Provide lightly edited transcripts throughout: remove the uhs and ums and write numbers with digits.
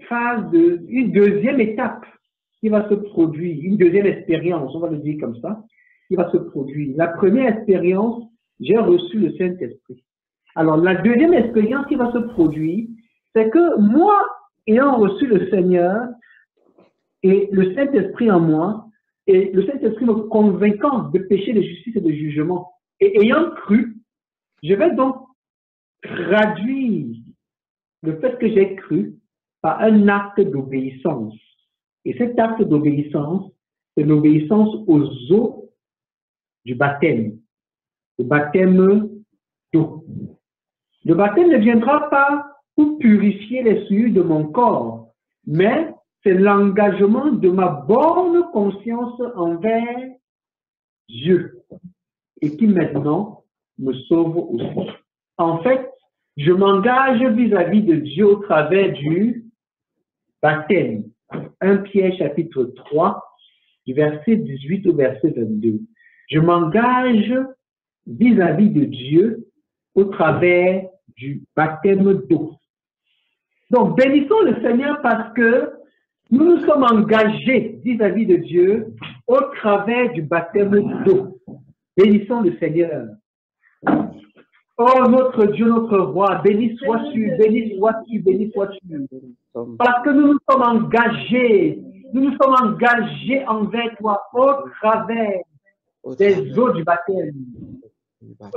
phase, une deuxième étape qui va se produire, une deuxième expérience, on va le dire comme ça, qui va se produire. La première expérience, j'ai reçu le Saint-Esprit. Alors, la deuxième expérience qui va se produire, c'est que moi, ayant reçu le Seigneur et le Saint-Esprit en moi, et le Saint-Esprit me convainquant de péché, de justice et de jugement, et ayant cru, je vais donc traduire le fait que j'ai cru par un acte d'obéissance. Et cet acte d'obéissance, c'est l'obéissance aux eaux du baptême, le baptême d'eau. Le baptême ne viendra pas pour purifier les souillures de mon corps, mais c'est l'engagement de ma bonne conscience envers Dieu et qui maintenant me sauve aussi. En fait, je m'engage vis-à-vis de Dieu au travers du baptême. 1 Pierre chapitre 3, du verset 18 au verset 22. Je m'engage vis-à-vis de Dieu au travers du baptême d'eau. Donc, bénissons le Seigneur parce que nous nous sommes engagés vis-à-vis de Dieu au travers du baptême d'eau. Bénissons le Seigneur. Oh, notre Dieu, notre roi, béni sois-tu, béni sois-tu, béni sois-tu. Parce que nous nous sommes engagés envers toi au travers des eaux du baptême.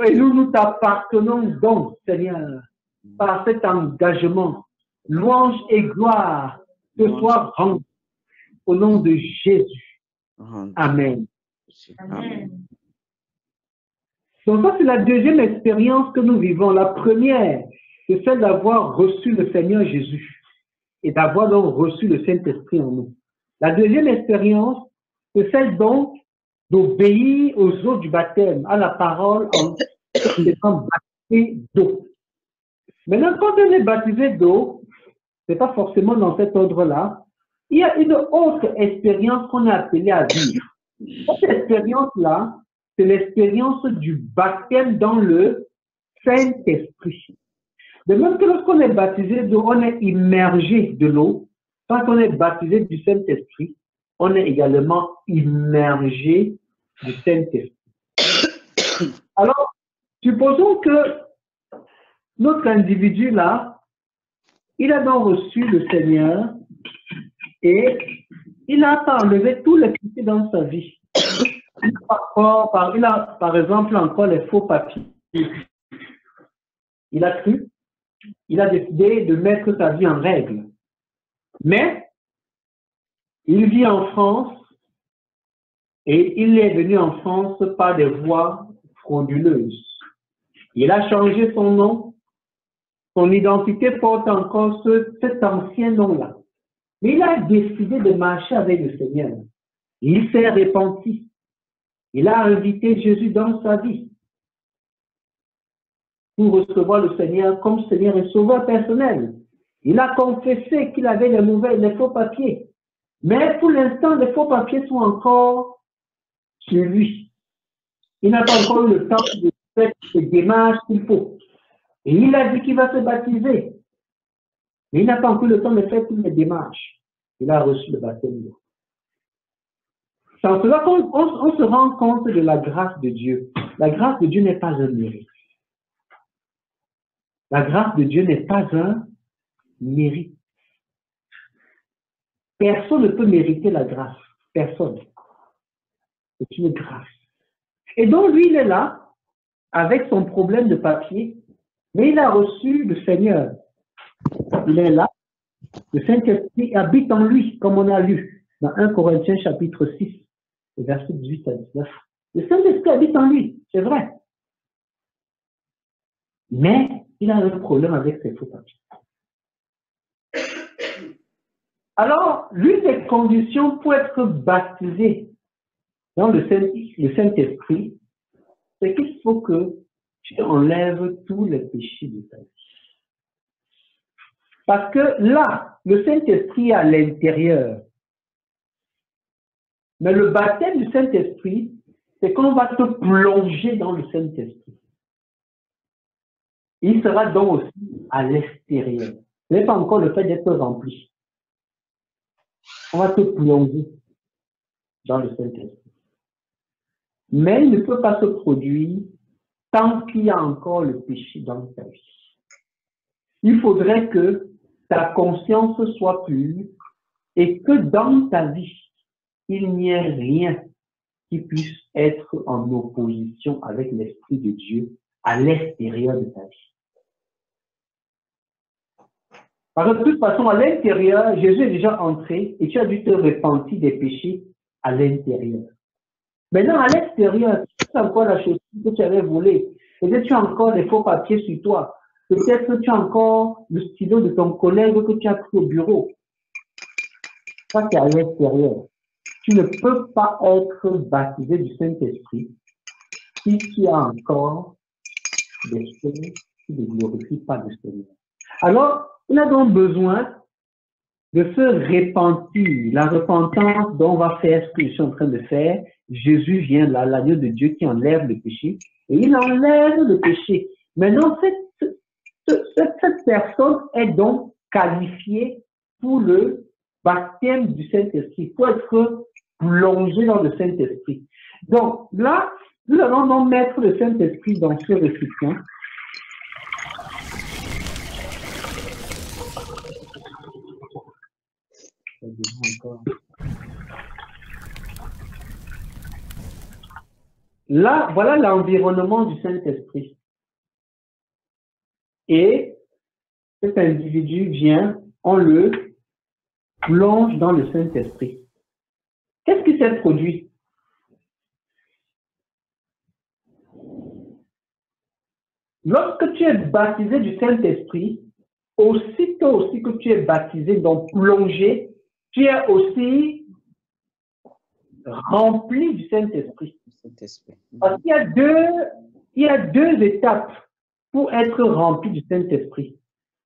Et nous t'appartenons donc, Seigneur, par cet engagement. Louange et gloire te soient rendues au nom de Jésus. Amen. Amen. Donc ça, c'est la deuxième expérience que nous vivons. La première, c'est celle d'avoir reçu le Seigneur Jésus et d'avoir donc reçu le Saint-Esprit en nous. La deuxième expérience, c'est celle donc d'obéir aux eaux du baptême, à la parole en étant baptisé d'eau. Maintenant, quand on est baptisé d'eau, ce n'est pas forcément dans cet ordre-là, il y a une autre expérience qu'on est appelé à vivre. Cette expérience-là, c'est l'expérience du baptême dans le Saint-Esprit. De même que lorsqu'on est baptisé d'eau, on est immergé de l'eau. Quand on est baptisé du Saint-Esprit, on est également immergé du Saint-Esprit. Alors, supposons que notre individu-là, il a donc reçu le Seigneur et il n'a pas enlevé tous les péchés dans sa vie. Il a, par exemple, encore les faux papiers. Il a cru, il a décidé de mettre sa vie en règle. Mais, il vit en France et il est venu en France par des voies frauduleuses. Il a changé son nom, son identité porte encore cet ancien nom-là. Mais il a décidé de marcher avec le Seigneur. Il s'est repenti. Il a invité Jésus dans sa vie pour recevoir le Seigneur comme Seigneur et Sauveur personnel. Il a confessé qu'il avait les faux papiers. Mais pour l'instant, les faux papiers sont encore sur lui. Il n'a pas encore eu le temps de faire les démarches qu'il faut. Et il a dit qu'il va se baptiser. Mais il n'a pas encore eu le temps de faire toutes les démarches. Il a reçu le baptême d'eau. C'est en cela qu'on se rend compte de la grâce de Dieu. La grâce de Dieu n'est pas un mérite. La grâce de Dieu n'est pas un mérite. Personne ne peut mériter la grâce. Personne. C'est une grâce. Et donc, lui, il est là, avec son problème de papier, mais il a reçu le Seigneur. Il est là. Le Saint-Esprit habite en lui, comme on a lu dans 1 Corinthiens chapitre 6, versets 18 à 19. Le Saint-Esprit habite en lui, c'est vrai. Mais il a un problème avec ses faux papiers. Alors, l'une des conditions pour être baptisé dans le Saint-Esprit, c'est qu'il faut que tu enlèves tous les péchés de ta vie. Parce que là, le Saint-Esprit est à l'intérieur. Mais le baptême du Saint-Esprit, c'est qu'on va te plonger dans le Saint-Esprit. Il sera donc aussi à l'extérieur. Ce n'est pas encore le fait d'être rempli. On va te plonger dans le Saint-Esprit. Mais il ne peut pas se produire tant qu'il y a encore le péché dans ta vie. Il faudrait que ta conscience soit pure et que dans ta vie, il n'y ait rien qui puisse être en opposition avec l'Esprit de Dieu à l'extérieur de ta vie. Parce que de toute façon, à l'intérieur, Jésus est déjà entré et tu as dû te repentir des péchés à l'intérieur. Maintenant, à l'extérieur, tu as encore la chaussure que tu avais volée. Peut-être tu as encore des faux papiers sur toi. Peut-être que tu as encore le stylo de ton collègue que tu as pris au bureau. Ça, c'est à l'extérieur. Tu ne peux pas être baptisé du Saint-Esprit si tu as encore des choses qui ne glorifient pas le Seigneur. Alors, on a donc besoin de se repentir. La repentance dont on va faire ce que je suis en train de faire, Jésus vient là, l'agneau de Dieu qui enlève le péché, et il enlève le péché. Maintenant, cette personne est donc qualifiée pour le baptême du Saint-Esprit, pour être plongé dans le Saint-Esprit. Donc là, nous allons donc mettre le Saint-Esprit dans ce récipient. Là, voilà l'environnement du Saint-Esprit. Et cet individu vient, on le plonge dans le Saint-Esprit. Qu'est-ce qui s'est produit? Lorsque tu es baptisé du Saint-Esprit, aussitôt aussi que tu es baptisé, donc plongé, tu es aussi rempli du Saint-Esprit. Parce qu'il y a deux étapes pour être rempli du Saint-Esprit.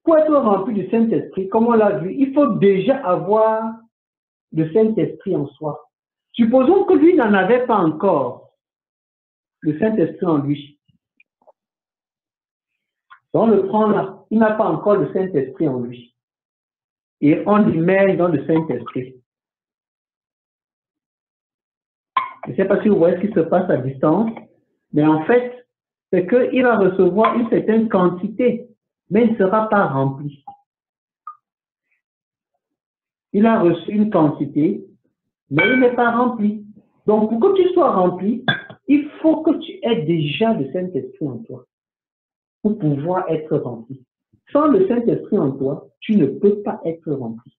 Pour être rempli du Saint-Esprit, comme on l'a vu, il faut déjà avoir le Saint-Esprit en soi. Supposons que lui n'en avait pas encore le Saint-Esprit en lui. On le prend là, il n'a pas encore le Saint-Esprit en lui. Et on l'immerge dans le Saint-Esprit. Je ne sais pas si vous voyez ce qui se passe à distance, mais en fait, c'est qu'il va recevoir une certaine quantité, mais il ne sera pas rempli. Il a reçu une quantité, mais il n'est pas rempli. Donc, pour que tu sois rempli, il faut que tu aies déjà le Saint-Esprit en toi pour pouvoir être rempli. Sans le Saint-Esprit en toi, tu ne peux pas être rempli.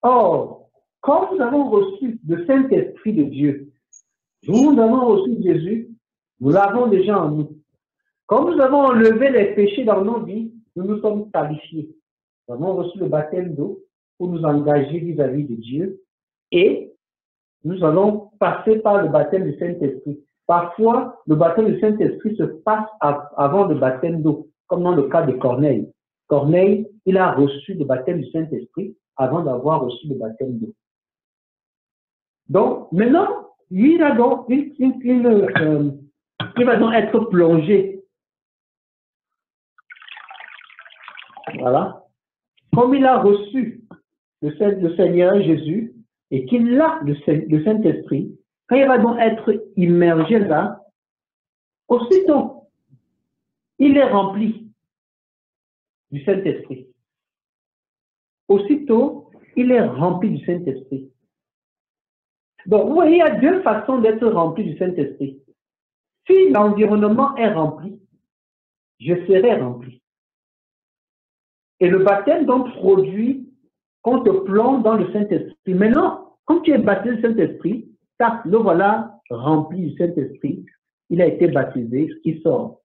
Or, quand nous avons reçu le Saint-Esprit de Dieu, nous avons reçu Jésus, nous l'avons déjà en nous. Quand nous avons enlevé les péchés dans nos vies, nous nous sommes qualifiés. Nous avons reçu le baptême d'eau pour nous engager vis-à-vis de Dieu et nous allons passer par le baptême du Saint-Esprit. Parfois, le baptême du Saint-Esprit se passe avant le baptême d'eau, comme dans le cas de Corneille. Corneille, il a reçu le baptême du Saint-Esprit avant d'avoir reçu le baptême d'eau. Donc, maintenant, lui, il a donc il va donc être plongé. Voilà. Comme il a reçu le Seigneur Jésus et qu'il a le Saint-Esprit, quand il va donc être immergé là, aussitôt, il est rempli du Saint-Esprit. Aussitôt, il est rempli du Saint-Esprit. Donc, vous voyez, il y a deux façons d'être rempli du Saint-Esprit. Si l'environnement est rempli, je serai rempli. Et le baptême donc produit qu'on te plonge dans le Saint-Esprit. Maintenant, quand tu es baptisé du Saint-Esprit, tac, le voilà rempli du Saint-Esprit. Il a été baptisé, il sort.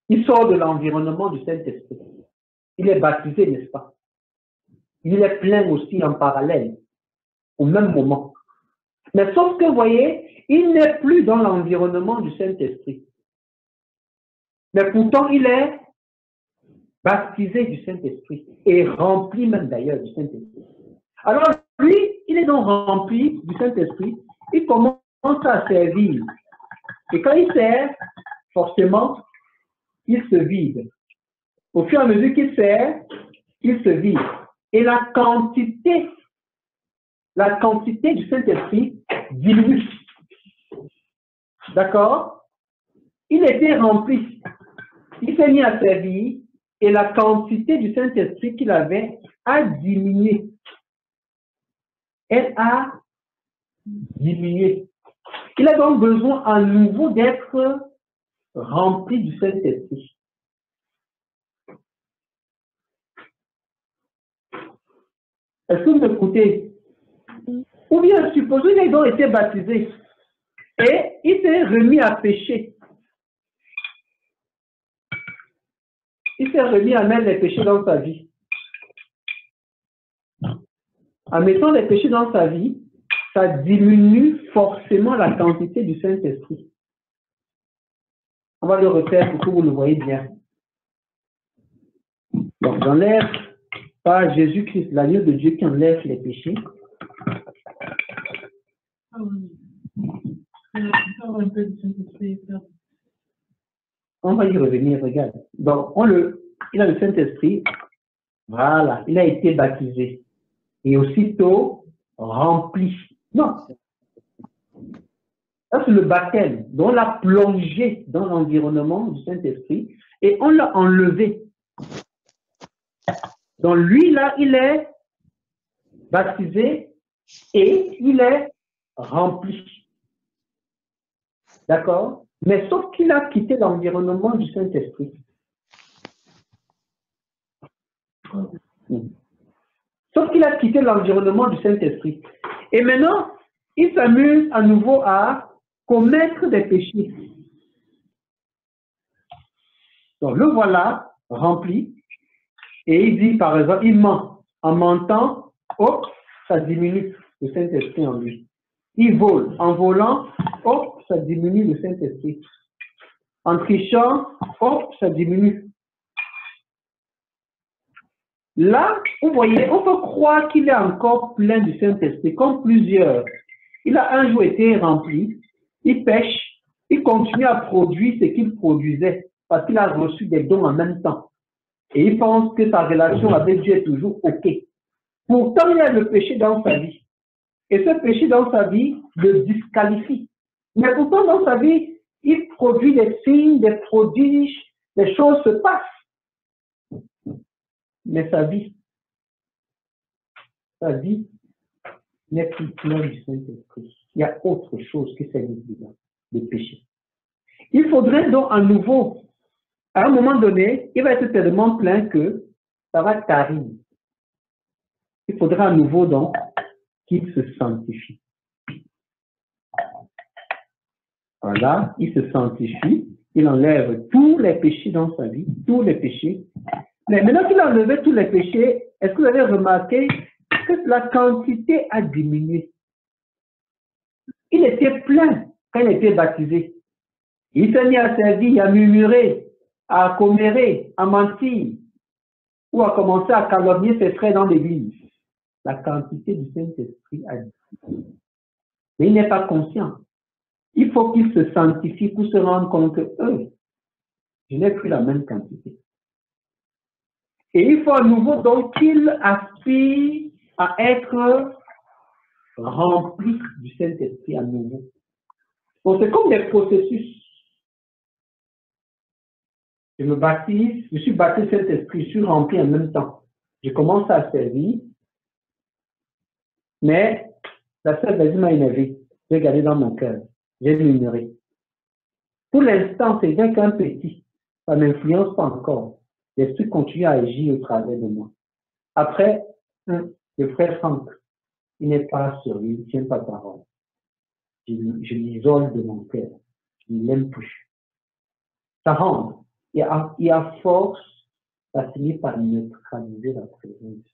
Il sort de l'environnement du Saint-Esprit. Il est baptisé, n'est-ce pas? Il est plein aussi en parallèle, au même moment. Mais sauf que, vous voyez, il n'est plus dans l'environnement du Saint-Esprit. Mais pourtant, il est baptisé du Saint-Esprit et rempli même d'ailleurs du Saint-Esprit. Alors, lui, il est donc rempli du Saint-Esprit, il commence à servir. Et quand il sert, forcément, il se vide. Au fur et à mesure qu'il sert, il se vide. et la quantité du Saint-Esprit diminue. D'accord? Il était rempli. Il s'est mis à servir et la quantité du Saint-Esprit qu'il avait a diminué. Elle a diminué. Il a donc besoin à nouveau d'être rempli du Saint-Esprit. Est-ce que vous m'écoutez? Ou bien, supposons qu'il a été baptisé et il s'est remis à pécher. Il s'est remis à mettre les péchés dans sa vie. En mettant les péchés dans sa vie, ça diminue forcément la quantité du Saint-Esprit. On va le refaire pour que vous le voyez bien. Donc, j'enlève par Jésus-Christ, l'agneau de Dieu qui enlève les péchés. On va y revenir, regarde. Donc, il a le Saint-Esprit. Voilà, il a été baptisé. Et aussitôt rempli. Non. Ça, c'est le baptême. Donc, on l'a plongé dans l'environnement du Saint-Esprit et on l'a enlevé. Donc, lui, là, il est baptisé et il est rempli. D'accord? Mais sauf qu'il a quitté l'environnement du Saint-Esprit. Sauf qu'il a quitté l'environnement du Saint-Esprit. Et maintenant, il s'amuse à nouveau à commettre des péchés. Donc, le voilà rempli. Et il dit, par exemple, il ment. En mentant, hop, ça diminue le Saint-Esprit en lui. Il vole. En volant, hop, ça diminue le Saint-Esprit. En trichant, hop, ça diminue. Là, vous voyez, on peut croire qu'il est encore plein du Saint-Esprit, comme plusieurs. Il a un jour été rempli, il pêche, il continue à produire ce qu'il produisait, parce qu'il a reçu des dons en même temps. Et il pense que sa relation avec Dieu est toujours OK. Pourtant, il y a le péché dans sa vie. Et ce péché dans sa vie le disqualifie. Mais pourtant, dans sa vie, il produit des signes, des prodiges, des choses se passent. Mais sa vie n'est plus pleine du Saint-Esprit. Il y a autre chose qui s'est mise dedans, le péché. Il faudrait donc à nouveau, à un moment donné, il va être tellement plein que ça va tarir. Il faudra à nouveau donc qu'il se sanctifie. Voilà, il se sanctifie, il enlève tous les péchés dans sa vie, tous les péchés. Mais maintenant qu'il a enlevé tous les péchés, est-ce que vous avez remarqué que la quantité a diminué? Il était plein quand il était baptisé. Il s'est mis à servir, à murmurer, à commérer, à mentir, ou à commencer à calomnier ses frères dans l'église. La quantité du Saint-Esprit a diminué. Mais il n'est pas conscient. Il faut qu'il se sanctifie pour se rendre compte que je n'ai plus la même quantité. Et il faut à nouveau donc qu'il aspire à être rempli du Saint-Esprit à nouveau. Donc c'est comme des processus. Je me baptise, je suis baptisé Saint-Esprit, je suis rempli en même temps. Je commence à servir, mais la Sainte Vierge m'a énervé. J'ai gardé dans mon cœur. J'ai murmuré. Pour l'instant, c'est bien qu'un petit. Ça ne m'influence pas encore. L'Esprit continue à agir au travers de moi. Après, le frère Franck, il n'est pas sur lui, il ne tient pas parole. Je l'isole de mon cœur. Je ne l'aime plus. Ça rentre. Et à force, ça finit par neutraliser la présence.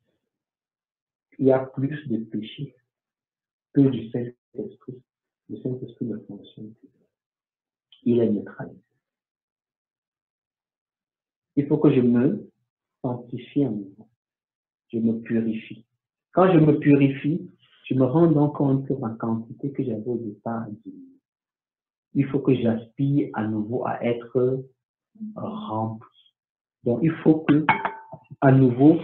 Il y a plus de péché que du Saint-Esprit. Le Saint-Esprit ne fonctionne plus. Il est neutralisé. Il faut que je me sanctifie en moi. Je me purifie. Quand je me purifie, je me rends donc compte que ma quantité que j'avais au départ diminue. Il faut que j'aspire à nouveau à être rempli. Donc, il faut que, à nouveau,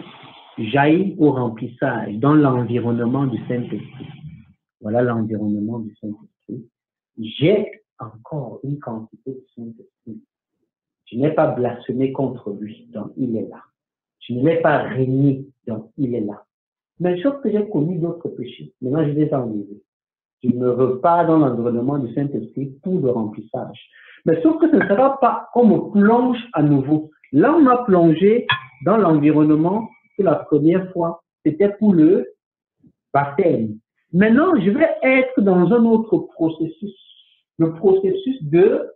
j'aille au remplissage dans l'environnement du Saint-Esprit. Voilà l'environnement du Saint-Esprit. J'ai encore une quantité de Saint-Esprit. Je n'ai pas blasphémé contre lui, donc il est là. Je ne l'ai pas régné, donc il est là. Mais sauf que j'ai commis d'autres péchés. Maintenant, je les ai enlevés. Je ne repars dans l'environnement du Saint-Esprit pour le remplissage. Mais sauf que ce ne sera pas qu'on me plonge à nouveau. Là, on m'a plongé dans l'environnement pour la première fois. C'était pour le baptême. Maintenant, je vais être dans un autre processus. Le processus de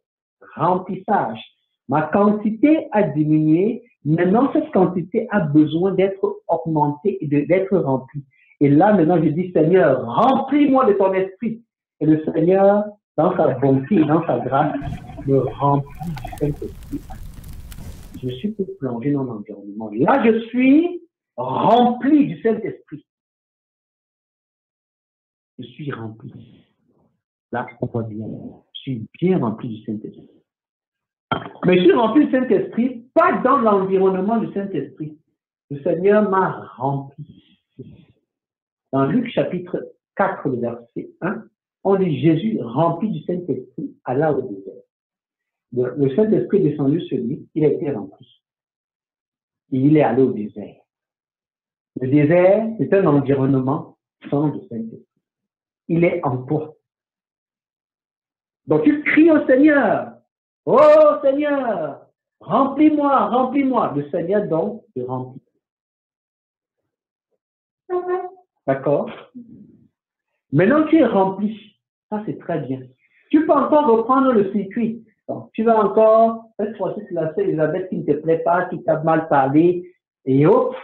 remplissage. Ma quantité a diminué. Maintenant, cette quantité a besoin d'être augmentée et d'être remplie. Et là, maintenant, je dis, Seigneur, remplis-moi de ton esprit. Et le Seigneur, dans sa bonté et dans sa grâce, me remplit du Saint-Esprit. Je suis pour plonger dans l'environnement. Là, je suis rempli du Saint-Esprit. Je suis rempli. Là, on voit bien. Je suis bien rempli du Saint-Esprit. Mais je suis rempli du Saint-Esprit, pas dans l'environnement du Saint-Esprit. Le Seigneur m'a rempli. Dans Luc chapitre 4, le verset 1, on dit Jésus, rempli du Saint-Esprit, alla au désert. Le Saint-Esprit est descendu sur lui, il a été rempli. Et il est allé au désert. Le désert, c'est un environnement sans le Saint-Esprit. Il est en toi. Donc tu cries au Seigneur. Oh Seigneur, remplis-moi, remplis-moi. Le Seigneur donc te remplit. D'accord? Maintenant tu es rempli. Ça c'est très bien. Tu peux encore reprendre le circuit. Donc, tu vas encore, cette fois-ci c'est la sœur Elisabeth qui ne te plaît pas, qui t'a mal parlé, et hop,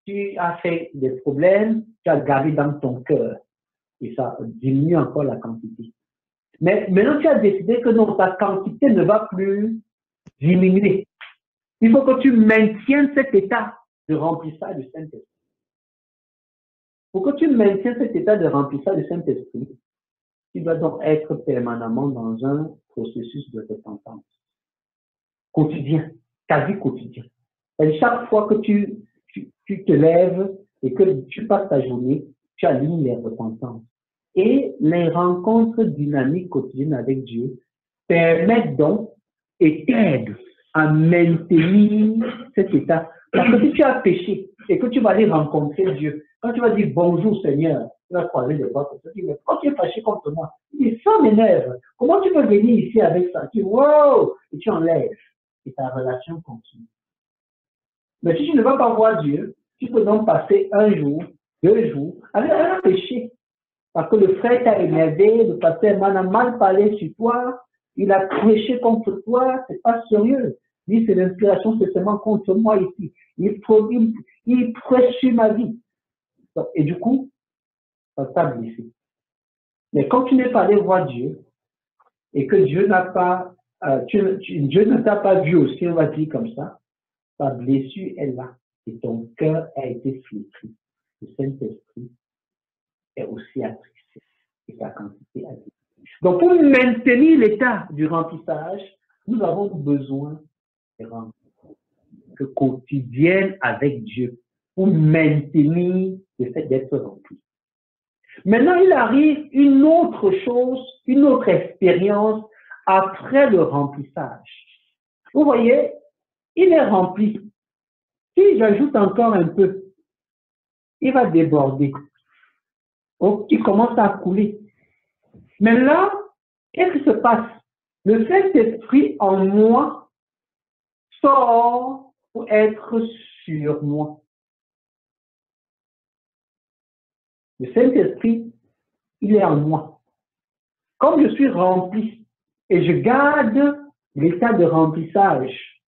tu as fait des problèmes, tu as gardé dans ton cœur. Et ça diminue encore la quantité. Mais maintenant, tu as décidé que non, ta quantité ne va plus diminuer. Il faut que tu maintiennes cet état de remplissage du Saint-Esprit. Pour que tu maintiennes cet état de remplissage du Saint-Esprit, tu dois donc être permanemment dans un processus de repentance quotidien, quasi quotidien. Et chaque fois que tu te lèves et que tu passes ta journée, tu alignes les repentances. Et les rencontres dynamiques quotidiennes avec Dieu permettent donc et t'aident à maintenir cet état. Parce que si tu as péché et que tu vas aller rencontrer Dieu, quand tu vas dire bonjour Seigneur, tu vas croiser les bras pour te dire, mais quand tu es fâché contre moi, il ça m'énerve. Comment tu peux venir ici avec ça? Tu dis, wow! Et tu enlèves. Et ta relation continue. Mais si tu ne vas pas voir Dieu, tu peux donc passer un jour, 2 jours, avec un péché. Parce que le frère t'a énervé, le pasteur a mal parlé sur toi, il a prêché contre toi, c'est pas sérieux. Lui, c'est l'inspiration, c'est seulement contre moi ici. Il prêche sur ma vie. Et du coup, ça t'a blessé. Mais quand tu n'es pas allé voir Dieu, et que Dieu n'a pas, Dieu ne t'a pas vu aussi, on va dire comme ça, ta blessure est là. Et ton cœur a été flétri. Le Saint-Esprit est aussi attristé. Et sa quantité a été. Donc, pour maintenir l'état du remplissage, nous avons besoin de rencontres quotidiennes avec Dieu pour maintenir le fait d'être rempli. Maintenant, il arrive une autre chose, une autre expérience après le remplissage. Vous voyez, il est rempli. Si j'ajoute encore un peu, il va déborder. Donc, il commence à couler. Mais là, qu'est-ce qui se passe? Le Saint-Esprit en moi sort pour être sur moi. Le Saint-Esprit, il est en moi. Comme je suis rempli et je garde l'état de remplissage,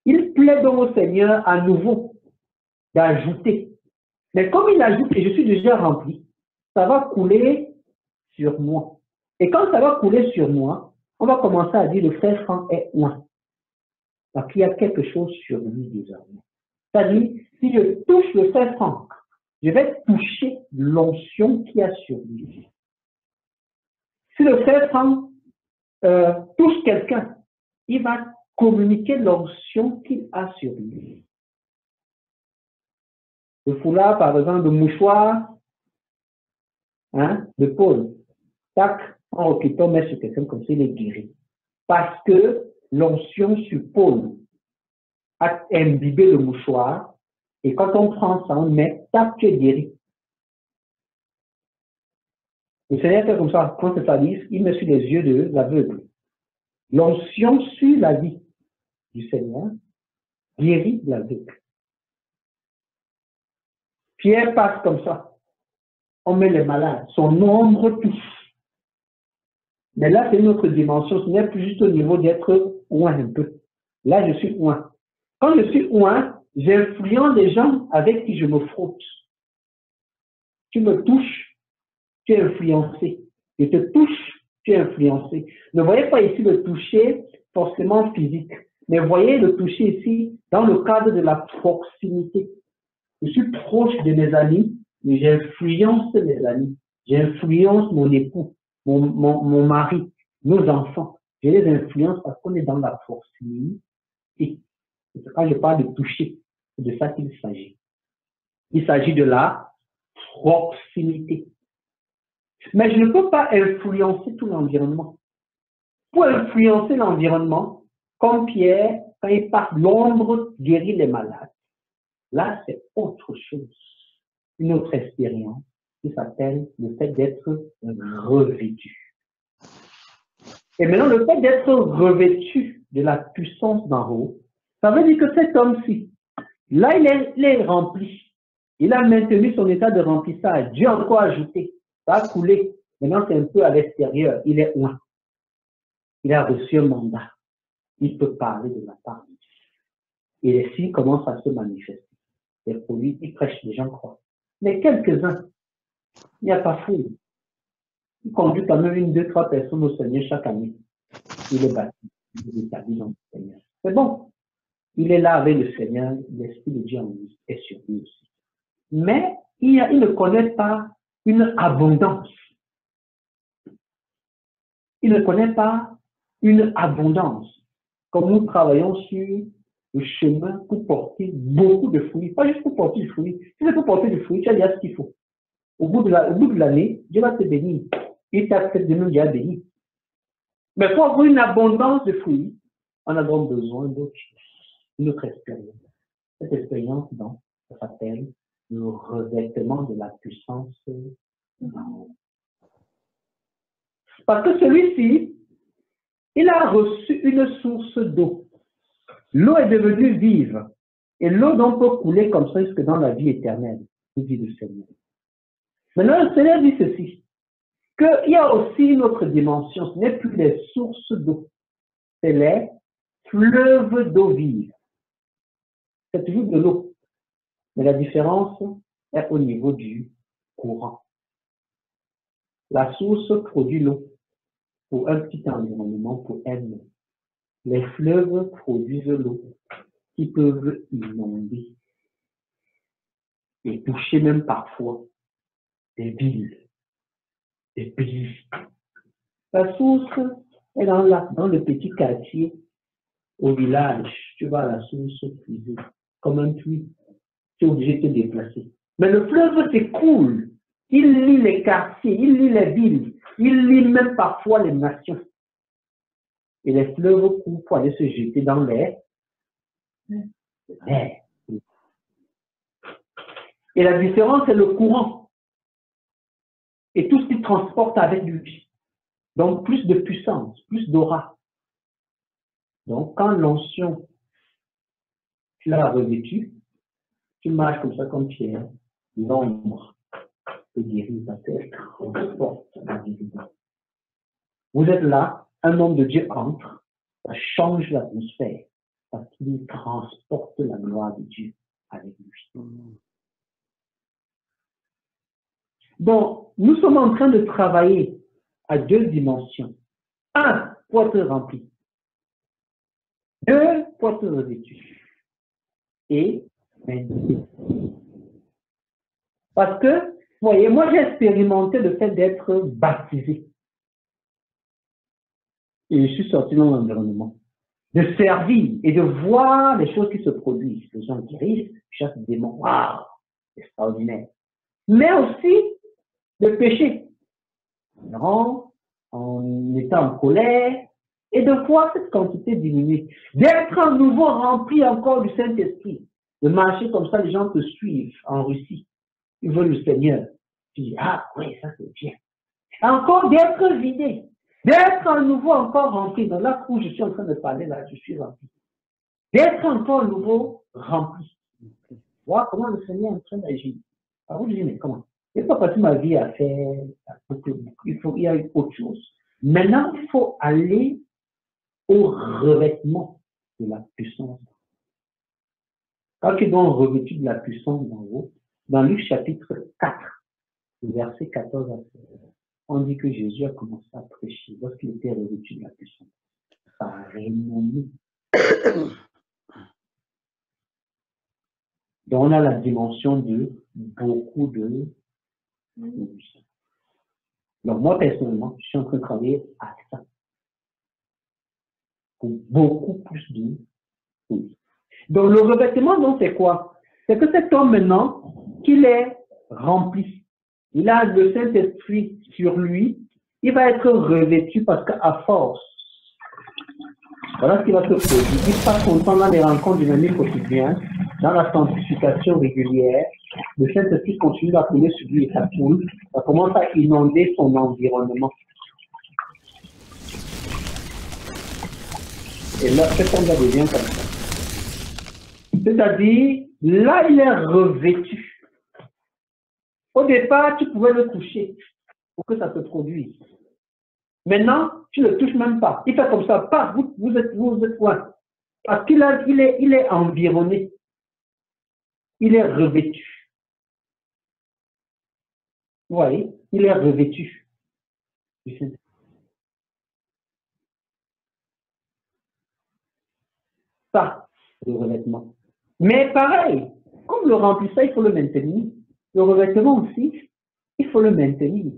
il plaît donc au Seigneur à nouveau d'ajouter. Mais comme il ajoute et je suis déjà rempli, ça va couler sur moi. Et quand ça va couler sur moi, on va commencer à dire le frère Franck est loin. Parce qu'il y a quelque chose sur lui désormais. C'est-à-dire, si je touche le frère Franck, je vais toucher l'onction qu'il y a sur lui. Si le frère Franck touche quelqu'un, il va communiquer l'onction qu'il a sur lui. Le foulard, par exemple, le mouchoir, hein, de Paul. Tac, en occupant, met sur quelqu'un comme ça, il est guéri. Parce que l'onction sur Paul a imbibé le mouchoir, et quand on prend ça, on met, tac, tu es guéri. Le Seigneur fait comme ça, quand c'est ça livre, il met sur les yeux de l'aveugle. L'onction sur la vie du Seigneur guérit l'aveugle. Pierre passe comme ça. On met les malades. Son ombre touche. Mais là, c'est une autre dimension. Ce n'est plus juste au niveau d'être oint un peu. Là, je suis oint. Quand je suis oint, j'influence les gens avec qui je me frotte. Tu me touches, tu es influencé. Je te touche, tu es influencé. Ne voyez pas ici le toucher forcément physique, mais voyez le toucher ici dans le cadre de la proximité. Je suis proche de mes amis, mais j'influence mes amis. J'influence mon époux, mon mari, nos enfants. Je les influence parce qu'on est dans la proximité. Et quand je parle de toucher, c'est de ça qu'il s'agit. Il s'agit de la proximité. Mais je ne peux pas influencer tout l'environnement. Pour influencer l'environnement, comme Pierre, quand il parle, l'ombre guérit les malades. Là, c'est autre chose. Une autre expérience qui s'appelle le fait d'être revêtu. Et maintenant, le fait d'être revêtu de la puissance d'en haut, ça veut dire que cet homme-ci, là, il est rempli. Il a maintenu son état de remplissage. Dieu a encore ajouté. Ça a coulé. Maintenant, c'est un peu à l'extérieur. Il est loin. Il a reçu un mandat. Il peut parler de la part de Dieu. Et les signes commencent à se manifester. Les produits, ils prêchent, les gens croient. Mais quelques-uns, il n'y a pas fou. Il conduit quand même 1, 2, 3 personnes au Seigneur chaque année. Il est bâti. Il est établi dans le Seigneur. C'est bon. Il est là avec le Seigneur. L'Esprit de Dieu en lui est sur lui aussi. Mais il ne connaît pas une abondance. Il ne connaît pas une abondance. Comme nous travaillons sur le chemin pour porter beaucoup de fruits, pas juste pour porter du fruit. Si c'est pour porter du fruit, tu as déjà ce qu'il faut. Au bout de l'année, Dieu va te bénir. Il t'accepte de nous déjà béni. Mais pour avoir une abondance de fruits, on a donc besoin d'autre chose, une autre expérience. Cette expérience, donc, ça s'appelle le revêtement de la puissance d'en haut. Parce que celui-ci, il a reçu une source d'eau. L'eau est devenue vive. Et l'eau donc peut couler comme ça jusque dans la vie éternelle, dit le Seigneur. Maintenant, le Seigneur dit ceci, qu'il y a aussi une autre dimension. Ce n'est plus les sources d'eau. C'est les fleuves d'eau vive. C'est toujours de l'eau. Mais la différence est au niveau du courant. La source produit l'eau pour un petit environnement, pour elle. Les fleuves produisent l'eau qui peuvent inonder et toucher même parfois des villes, des pays. La source est dans le petit quartier, au village. Tu vas à la source puiser, comme un puits. Tu es obligé de te déplacer. Mais le fleuve s'écoule. Il lie les quartiers, il lie les villes, il lie même parfois les nations. Et les fleuves courent pour aller se jeter dans les mers. Et la différence, c'est le courant. Et tout ce qui transporte avec lui. Donc, plus de puissance, plus d'aura. Donc, quand l'onction, tu l'as revêtue, tu marches comme ça comme Pierre, l'ombre te guérit ta tête, transporte la guérison. Vous êtes là, un homme de Dieu entre, ça change l'atmosphère, parce qu'il transporte la gloire de Dieu avec lui. Donc, nous sommes en train de travailler à 2 dimensions. 1, pour être rempli. 2, pour être revêtu. Et maintenant. Parce que, vous voyez, moi j'ai expérimenté le fait d'être baptisé. Et je suis sorti dans l'environnement. De servir et de voir les choses qui se produisent. Les gens guérissent, chassent des démons. Waouh! extraordinaire. Mais aussi le péché. En étant en colère, et de voir cette quantité diminuer. D'être à nouveau rempli encore du Saint-Esprit. De marcher comme ça, les gens te suivent en Russie. Ils veulent le Seigneur. Tu dis, ah oui, ça c'est bien. Encore d'être vidé. D'être à nouveau encore rempli. Dans là où je suis en train de parler, là, je suis rempli. D'être encore nouveau rempli. Voir comment le Seigneur est en train d'agir. Alors, je dis, mais comment? Il n'est pas passé ma vie à faire, il y a autre chose. Maintenant, il faut aller au revêtement de la puissance. Quand tu es donc revêtu de la puissance d'en haut, dans Luc chapitre 4, verset 14 à 16, on dit que Jésus a commencé à prêcher lorsqu'il était revêtu de la puissance. Ça a renommé. Donc, on a la dimension de beaucoup de. Donc, moi, personnellement, je suis en train de travailler à ça. Pour beaucoup plus de choses. Donc, le revêtement, donc, c'est quoi? C'est que cet homme, maintenant, qu'il est rempli, il a le Saint-Esprit sur lui, il va être revêtu parce qu'à force, voilà ce qui va se produire. Il passe son temps dans les rencontres dynamiques quotidiennes, dans la sanctification régulière. Le Saint-Esprit continue à couler sur lui et ça coule. Ça commence à inonder son environnement. Et là, cet homme-là devient comme ça. C'est-à-dire, là, il est revêtu. Au départ, tu pouvais le toucher pour que ça se produise. Maintenant, tu ne le touches même pas. Il fait comme ça, pas, vous êtes loin. Parce qu'il est environné. Il est revêtu. Vous voyez, il est revêtu. Ça, le revêtement. Mais pareil, comme le remplissage, il faut le maintenir. Le revêtement aussi, il faut le maintenir.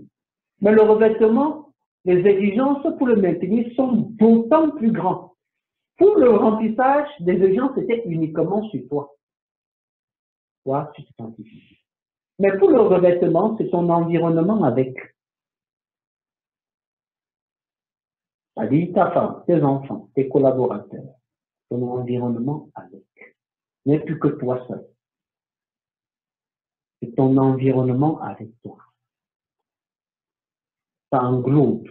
Mais le revêtement, les exigences pour le maintenir sont d'autant plus grandes. Pour le remplissage, les exigences étaient uniquement sur toi. Toi, tu te sanctifies. Mais pour le revêtement, c'est ton environnement avec. C'est-à-dire ta femme, tes enfants, tes collaborateurs, ton environnement avec. Ce n'est plus que toi seul. C'est ton environnement avec toi. Ça englobe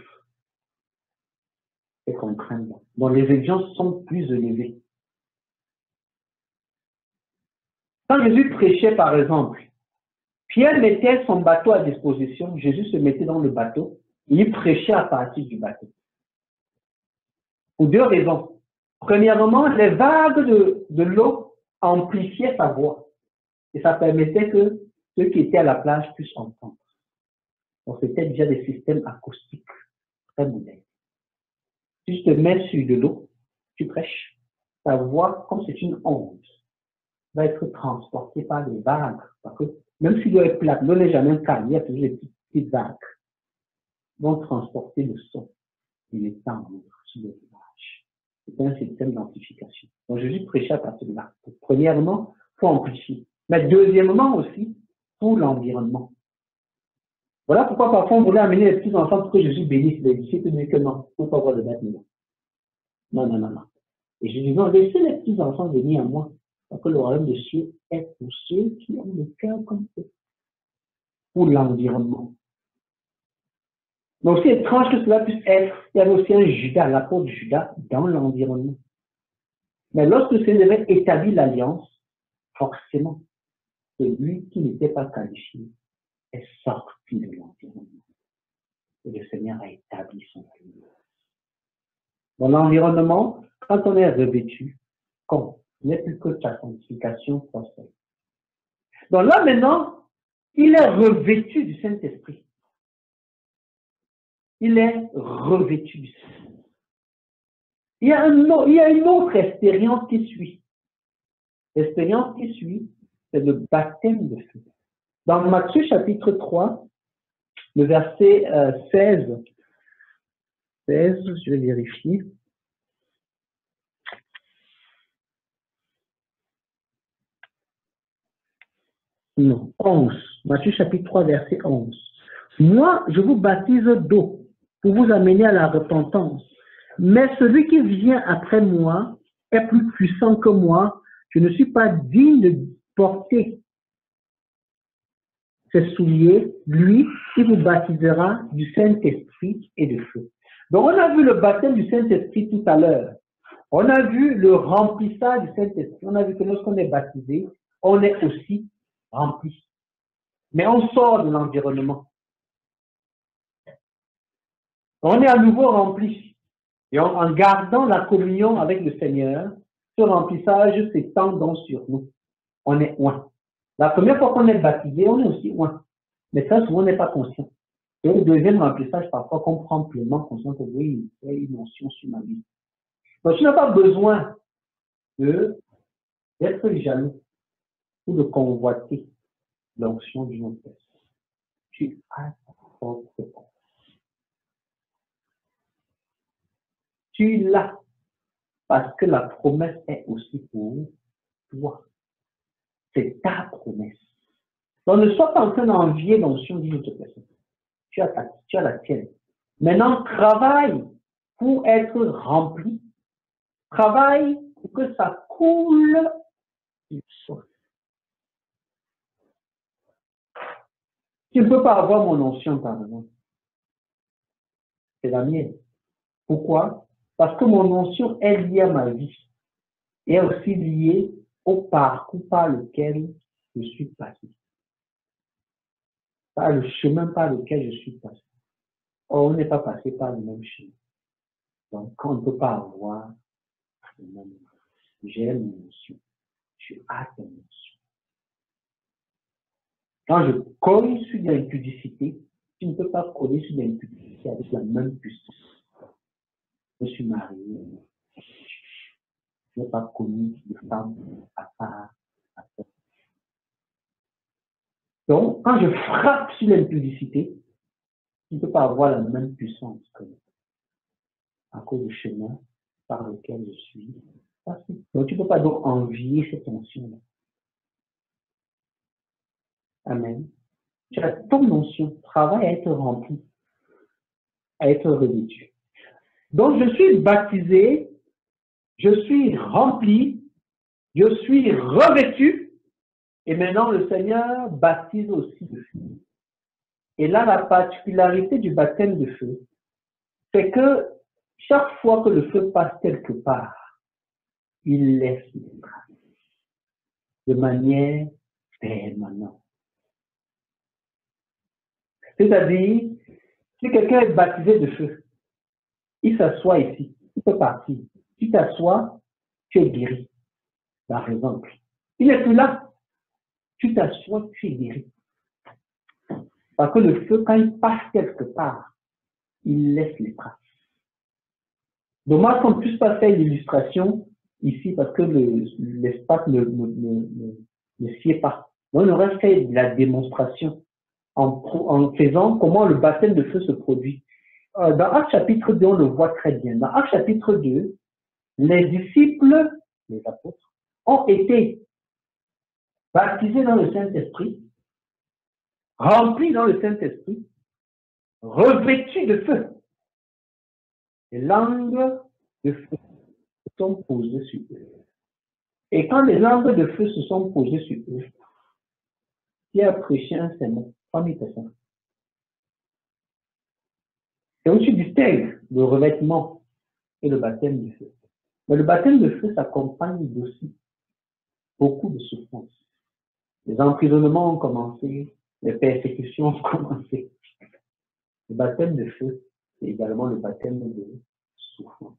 ces contraintes-là. Donc les exigences sont plus élevées. Quand Jésus prêchait, par exemple, Pierre mettait son bateau à disposition, Jésus se mettait dans le bateau, et il prêchait à partir du bateau. Pour deux raisons. Premièrement, les vagues de l'eau amplifiaient sa voix. Et ça permettait que ceux qui étaient à la plage puissent entendre. Donc c'était déjà des systèmes acoustiques très modernes. Si tu te mets sur de l'eau, tu prêches, ta voix, comme c'est une onde, va être transportée par des vagues. Parce que même si l'eau est plate, l'eau n'est jamais calme, il y a toujours des petites vagues qui vont transporter le son et les timbres sur le village. C'est un système d'amplification. Donc Jésus prêchait à partir de là. Donc, premièrement, il faut amplifier. Mais deuxièmement aussi, pour l'environnement. Voilà pourquoi parfois on voulait amener les petits enfants pour que Jésus bénisse les disciples, mais que non, il ne faut pas voir le bâtiment. Non, non, non, non. Et je dis non, laissez les petits enfants venir à moi, parce que le royaume de Dieu est pour ceux qui ont le cœur comme eux, pour l'environnement. Donc c'est étrange que cela puisse être, il y avait aussi un Judas, l'apôtre Judas, dans l'environnement. Mais lorsque le Seigneur avait établi l'alliance, forcément, celui qui n'était pas qualifié est sorti de l'environnement. Et le Seigneur a établi son alliance. Dans l'environnement, quand on est revêtu, comme ce n'est plus que ta sanctification procède. Donc là maintenant, il est revêtu du Saint-Esprit. Il est revêtu du Saint-Esprit. Il y a une autre expérience qui suit. L'expérience qui suit, c'est le baptême de feu. Dans Matthieu chapitre 3, le verset 16, je vais vérifier. Non, 11. Matthieu chapitre 3, verset 11. Moi, je vous baptise d'eau pour vous amener à la repentance. Mais celui qui vient après moi est plus puissant que moi. Je ne suis pas digne de porter ses souliers. Lui, il vous baptisera du Saint-Esprit et de feu. Donc, on a vu le baptême du Saint-Esprit tout à l'heure. On a vu le remplissage du Saint-Esprit. On a vu que lorsqu'on est baptisé, on est aussi rempli. Mais on sort de l'environnement. On est à nouveau rempli. Et en gardant la communion avec le Seigneur, ce remplissage s'étend donc sur nous. On est oint. La première fois qu'on est baptisé, on est aussi oint. Mais ça, souvent, on n'est pas conscient. Et le deuxième remplissage, parfois, qu'on prend pleinement conscience que oui, il y a une notion sur ma vie. Donc, tu n'as pas besoin d'être jaloux ou de convoiter l'onction d'une autre personne. Tu as ta propre onction. Tu l'as parce que la promesse est aussi pour toi. C'est ta promesse. Donc, ne sois pas en train d'envier l'onction d'une autre personne. Tu as la tienne. Maintenant, travaille pour être rempli. Travaille pour que ça coule du sol. Tu ne peux pas avoir mon onction, par exemple. C'est la mienne. Pourquoi? Parce que mon onction est liée à ma vie. Et est aussi liée au parcours par lequel je suis passé. Par le chemin par lequel je suis passé. Or, on n'est pas passé par le même chemin. Donc, on ne peut pas avoir le même. J'ai mon onction. Tu as ton onction. Quand je colle sur l'impudicité, tu ne peux pas coller sur l'impudicité avec la même puissance. Je suis marié. Je n'ai pas connu de femme à part. Donc, quand je frappe sur l'impudicité, tu ne peux pas avoir la même puissance que à cause du chemin par lequel je suis passé. Donc, tu ne peux pas donc envier cette onction-là. Amen. Tu as ton onction, travaille à être rempli, à être revêtu. Donc, je suis baptisé, je suis rempli, je suis revêtu, et maintenant le Seigneur baptise aussi de feu. Et là, la particularité du baptême de feu, c'est que chaque fois que le feu passe quelque part, il laisse des traces de manière permanente. C'est-à-dire, si quelqu'un est baptisé de feu, il s'assoit ici, il peut partir. Tu t'assois, tu es guéri, par exemple. Il n'est plus là, tu t'assois, tu es guéri. Parce que le feu, quand il passe quelque part, il laisse les traces. Dommage qu'on ne puisse pas faire l'illustration ici parce que l'espace ne sied pas. On aurait fait la démonstration en faisant comment le baptême de feu se produit. Dans Actes chapitre 2, on le voit très bien. Dans Actes chapitre 2, les disciples, les apôtres, ont été baptisés dans le Saint-Esprit, remplis dans le Saint-Esprit, revêtus de feu. Les langues de feu se sont posées sur eux. Et quand les langues de feu se sont posées sur eux, Pierre a prêché un sermon, 3000 personnes. Et on se distingue le revêtement et le baptême de feu. Mais le baptême de feu s'accompagne d'aussi beaucoup de souffrances. Les emprisonnements ont commencé, les persécutions ont commencé. Le baptême de feu, c'est également le baptême de souffrance.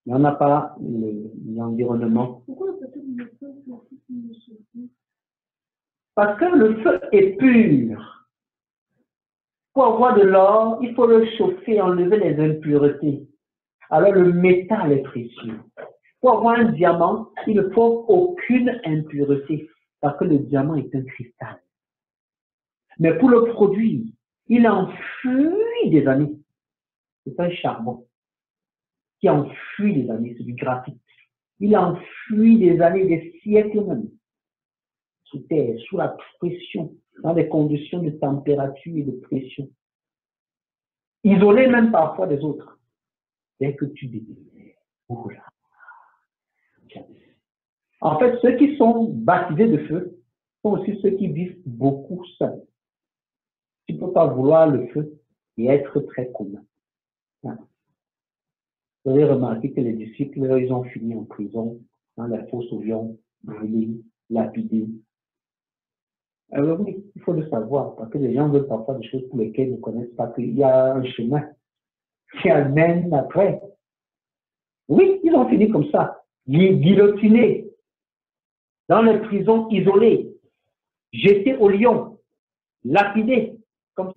Il n'y en a pas l'environnement. Pourquoi le baptême de feu c'est aussi une souffrance? Parce que le feu est pur. Pour avoir de l'or, il faut le chauffer, enlever les impuretés. Alors le métal est précieux. Pour avoir un diamant, il ne faut aucune impureté, parce que le diamant est un cristal. Mais pour le produire, il enfuit des années. C'est un charbon qui enfuit des années, c'est du graphite. Il a enfui des années, des siècles même, sous terre, sous la pression, dans des conditions de température et de pression. Isolé même parfois des autres. Dès que tu dis, oh là. En fait, ceux qui sont baptisés de feu sont aussi ceux qui vivent beaucoup seuls. Tu ne peux pas vouloir le feu et être très commun. Vous avez remarqué que les disciples, ils ont fini en prison, dans la fosse aux lions, brûlés, lapidés. Alors oui, il faut le savoir, parce que les gens veulent parfois des choses pour lesquelles ils ne connaissent pas qu'il y a un chemin qui amène après. Oui, ils ont fini comme ça, guillotinés, dans les prisons isolées, jetés aux lions, lapidés, comme